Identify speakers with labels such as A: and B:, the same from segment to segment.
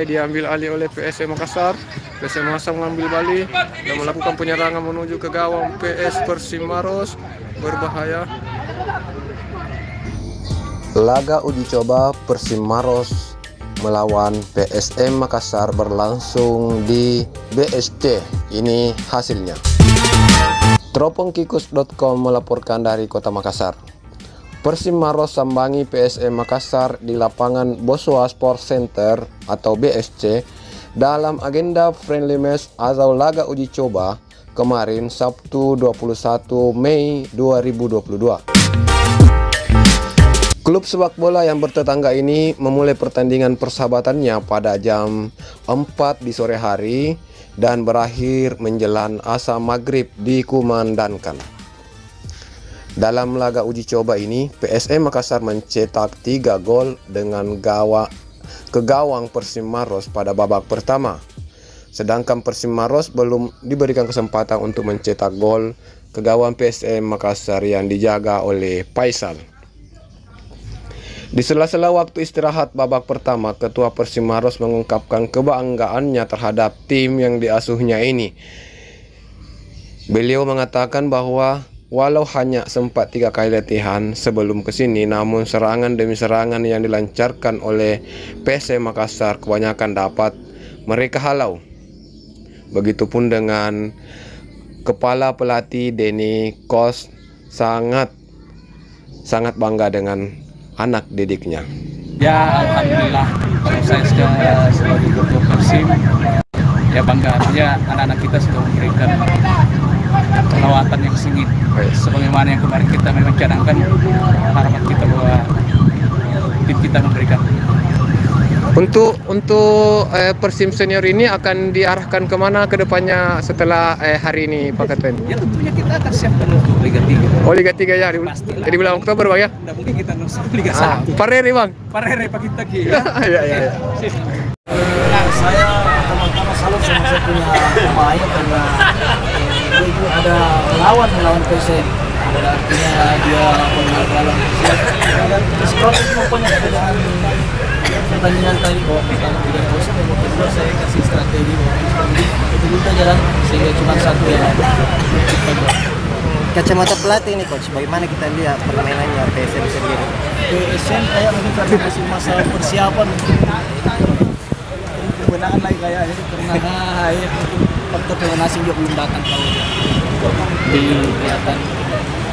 A: diambil alih oleh PSM Makassar. PSM Makassar mengambil balik dan melakukan penyerangan menuju ke gawang PS Persim Maros. Berbahaya.
B: Laga uji coba Persim Maros melawan PSM Makassar berlangsung di BSC. Ini hasilnya. Teropongkikus.com melaporkan dari Kota Makassar. Persim Maros sambangi PSM Makassar di lapangan Boswa Sport Center atau BSC dalam agenda friendly match atau laga uji coba kemarin Sabtu 21 Mei 2022. Klub sepak bola yang bertetangga ini memulai pertandingan persahabatannya pada jam 4 di sore hari dan berakhir menjelang asa maghrib dikumandangkan. Dalam laga uji coba ini, PSM Makassar mencetak 3 gol dengan ke gawang Persim Maros pada babak pertama. Sedangkan Persim Maros belum diberikan kesempatan untuk mencetak gol ke gawang PSM Makassar yang dijaga oleh Faisal. Di sela-sela waktu istirahat babak pertama, Ketua Persim Maros mengungkapkan kebanggaannya terhadap tim yang diasuhnya ini. Beliau mengatakan bahwa walau hanya sempat 3 kali latihan sebelum kesini, namun serangan demi serangan yang dilancarkan oleh PSM Makassar kebanyakan dapat mereka halau. Begitupun dengan kepala pelatih Denny Kos sangat bangga dengan anak didiknya.
C: Ya, alhamdulillah, kalau saya sebagai ketua Persim, ya bangga artinya anak-anak kita sudah memberikan perlawatan yang sengit. Sebagaimana yang kemarin kita memang cadangkan, harapan kita bahwa tim kita memberikan.
A: Untuk Persim senior ini akan diarahkan kemana ke depannya setelah hari ini, Pak Kapten?
C: Ya tentunya kita akan siapkan untuk Liga 3.
A: Oh, Liga 3 ya, di bulan Oktober Bang ya?
C: Tidak mungkin kita masuk Liga 1.
A: Parere Bang?
C: Parere Pak kita ki.
A: Iya.
D: Saya pertama-tama salut sama saya punya pemain karena dia itu ada melawan PSM. Artinya dia benar dalam psikologi pokoknya dengan pertandingan tadi kok pertama tidak bosan, kedua saya kasih strategi itu kita jalan sehingga cuma satu ya.
E: Kacamata pelatih ini coach, bagaimana kita lihat permainannya PSM sendiri?
D: PSM kayak mungkin karena masih masa persiapan kemenangan lagi kayaknya karena faktor pemain asing juga belum datang kalau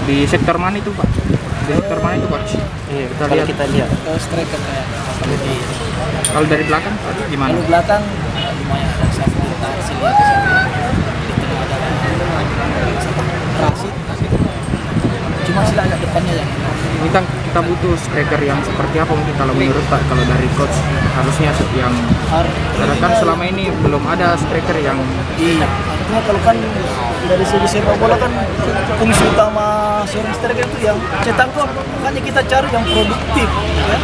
C: di sektor mana itu Pak? Di sektor mana itu coach?
E: Iya, kita lihat.
D: Striker kayak
C: Kalau dari belakang gimana?
D: Kalau belakang lumayan ada satu kita hasil lihat di sini. Di tengah ada Rasid. Cuma sih agak depannya ya.
C: Kita butuh striker yang seperti apa mungkin kalau menurut Pak, kalau dari coach harusnya yang karena kan selama ini belum ada striker yang
D: artinya kalau kan dari segi sepak bola kan fungsi utama seorang striker itu yang cetak gol, makanya kita cari yang produktif ya.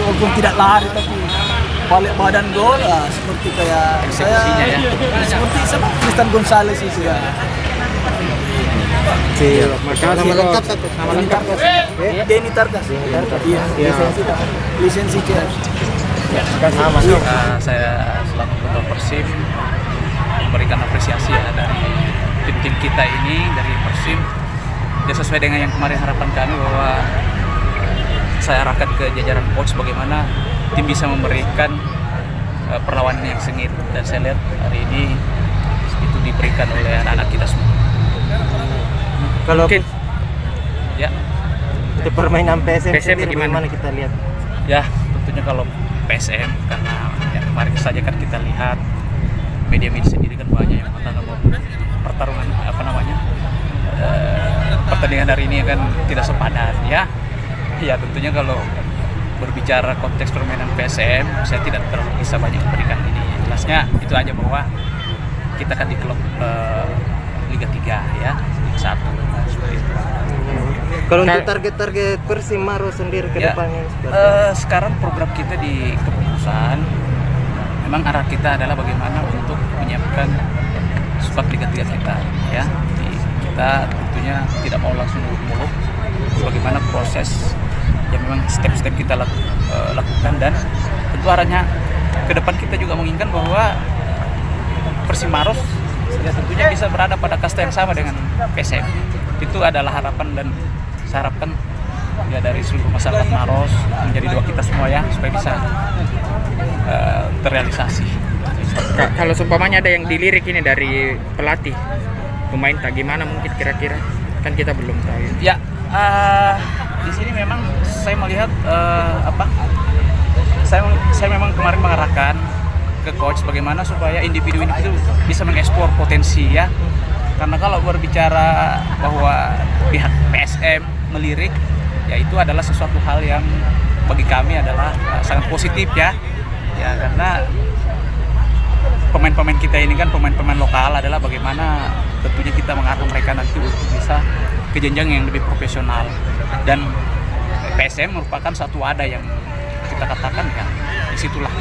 D: Walaupun tidak lari tapi balik badan gol seperti kayak saya seperti sama Tristan Gonzalez itu ya.
E: Nama lengkap satu.
D: Denny Tarkas. Iya. Lisensi CS.
C: Saya selaku ketua Persim memberikan apresiasi ya dari tim kita ini dari Persim. Ya sesuai dengan yang kemarin harapan kami bahwa saya arahkan ke jajaran coach bagaimana tim bisa memberikan perlawanan yang sengit, dan saya lihat hari ini itu diberikan oleh anak-anak kita semua.
E: Kalau
C: mungkin ya
E: itu permainan PSM sendiri
C: bagaimana
E: kita lihat?
C: Ya tentunya kalau PSM karena yang kemarin saja kan kita lihat media-media sendiri kan banyak yang mengatakan pertarungan pertandingan hari ini kan tidak sepadan ya. Ya tentunya kalau berbicara konteks permainan PSM saya tidak terlalu bisa banyak memberikan ini. Jelasnya itu aja bahwa kita kan di klub Liga 3 ya, Liga 1 seperti itu.
E: Kalau untuk target Persim Maros sendiri ke depannya
C: sekarang program kita di kepengurusan memang arah kita adalah bagaimana untuk menyiapkan squad Liga 3 kita ya. Jadi kita tentunya tidak mau langsung muluk-muluk, bagaimana proses yang memang step-step kita lakukan, dan tentu arahnya ke depan kita juga menginginkan bahwa Persib Maros ya tentunya bisa berada pada kasta yang sama dengan PSM. Itu adalah harapan, dan saya harapkan ya dari seluruh masyarakat Maros menjadi doa kita semua ya supaya bisa terrealisasi.
F: Kalau seumpamanya ada yang dilirik ini dari pelatih pemain, tak gimana mungkin kira-kira, kan kita belum tahu.
C: Ya, di sini memang saya melihat saya memang kemarin mengarahkan ke coach bagaimana supaya individu-individu bisa mengekspor potensi ya. Karena kalau berbicara bahwa pihak PSM melirik, ya itu adalah sesuatu hal yang bagi kami adalah sangat positif ya. Ya karena pemain-pemain kita ini kan pemain-pemain lokal, adalah bagaimana tentunya kita mengarah mereka nanti untuk bisa ke jenjang yang lebih profesional. Dan PSM merupakan satu wadah yang kita katakan ya disitulah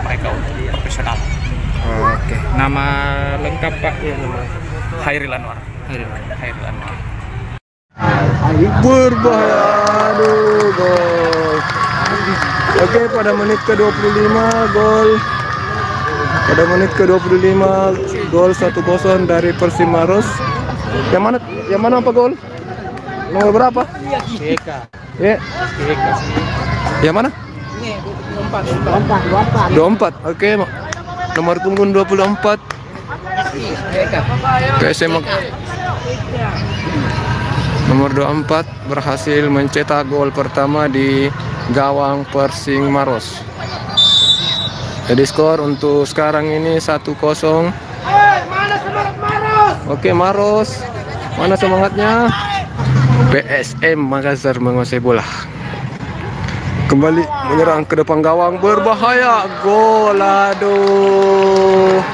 C: mereka untuk profesional.
F: Oke, nama lengkap Pak?
C: Ya, nama Hairil Anwar. Hairil Anwar.
A: Berbahaya, aduh, gol. Oke, pada menit ke-25 gol. Pada menit ke-25 gol 1-0 dari Persib Maros. Yang mana apa gol? Nomor berapa? Ya. Yang mana? 24. Oke, nomor punggung 24. PSM nomor 24 berhasil mencetak gol pertama di gawang Persib Maros. Jadi skor untuk sekarang ini 1-0. Oke, Maros. Mana semangatnya? PSM Makassar menguasai bola. Kembali menyerang ke depan gawang, berbahaya, gol, aduh.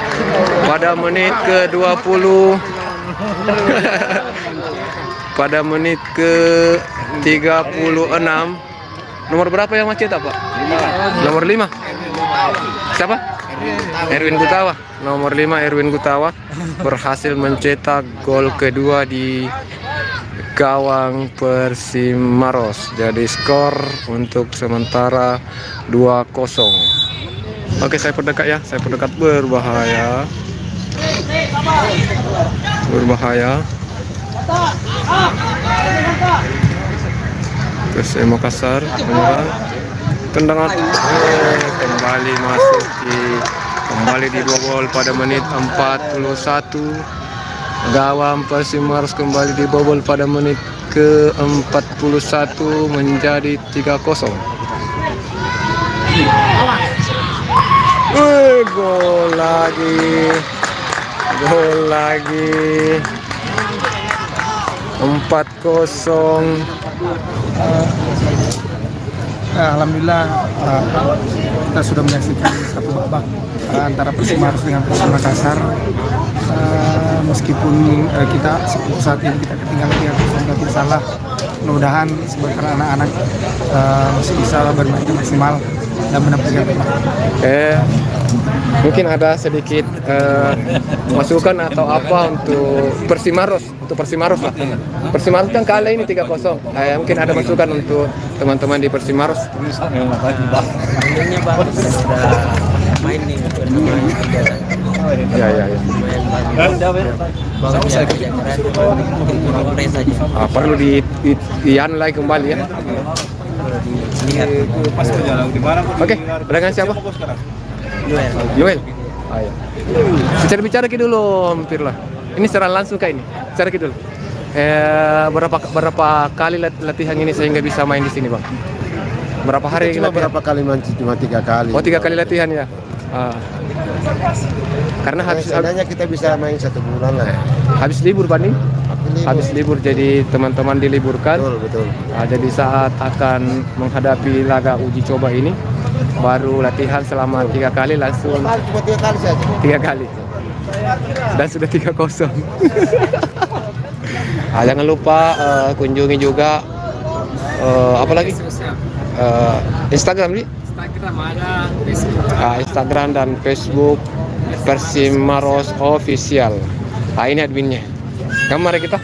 A: Pada menit ke-20 pada menit ke-36. Nomor berapa yang mencetak, Pak? Nomor 5. Siapa? Erwin Gutawa. Nomor 5 Erwin Gutawa berhasil mencetak gol kedua di gawang Persib Maros. Jadi skor untuk sementara 2-0. Oke, saya perdekat ya. Saya perdekat, berbahaya. Berbahaya. PSM Makassar menyerang. Tendangan kembali masuk kembali dibobol pada menit 41. Gawang Persib Maros kembali dibobol pada menit ke-41 menjadi 3-0. Gol lagi. Gol lagi. 4-0.
G: Alhamdulillah kita sudah menyaksikan satu babak antara Persib Maros dengan Persib Makassar. Meskipun kita saat ini kita ketinggalan 3-0 tapi salah. Mudah-mudahan sebentar anak-anak masih bisa bermain maksimal dan mendapatkan kemenangan.
A: Mungkin ada sedikit masukan atau apa untuk Persib Maros, lah. Persib Maros kan kalah ini 3-0. Mungkin ada masukan untuk teman-teman di Persib Maros.
E: Mainnya bagus, sudah main nih
A: Ya. Perlu dianalai kembali ya. Oke, dengan siapa? Joel. Ayo. Bicara dulu, hampir lah. Ini secara langsung kayak ini. Bicara dulu. Berapa kali latihan ini sehingga bisa main di sini, Bang? Berapa hari?
H: Cuma berapa kali main? Cuma 3 kali.
A: Oh, 3 kali latihan ya. Karena
H: sebenarnya kita bisa main 1 bulan lah.
A: Habis libur, Bani? Habis libur, jadi teman-teman diliburkan.
H: Betul.
A: Jadi saat akan menghadapi laga uji coba ini, baru latihan selama 3 kali langsung.
H: Cuma 3 kali saja.
A: 3 kali. Dan sudah 3-0. Jangan lupa kunjungi juga apa lagi? Instagram nih. Instagram dan Facebook Persib Maros Official. Ini adminnya. Mari kita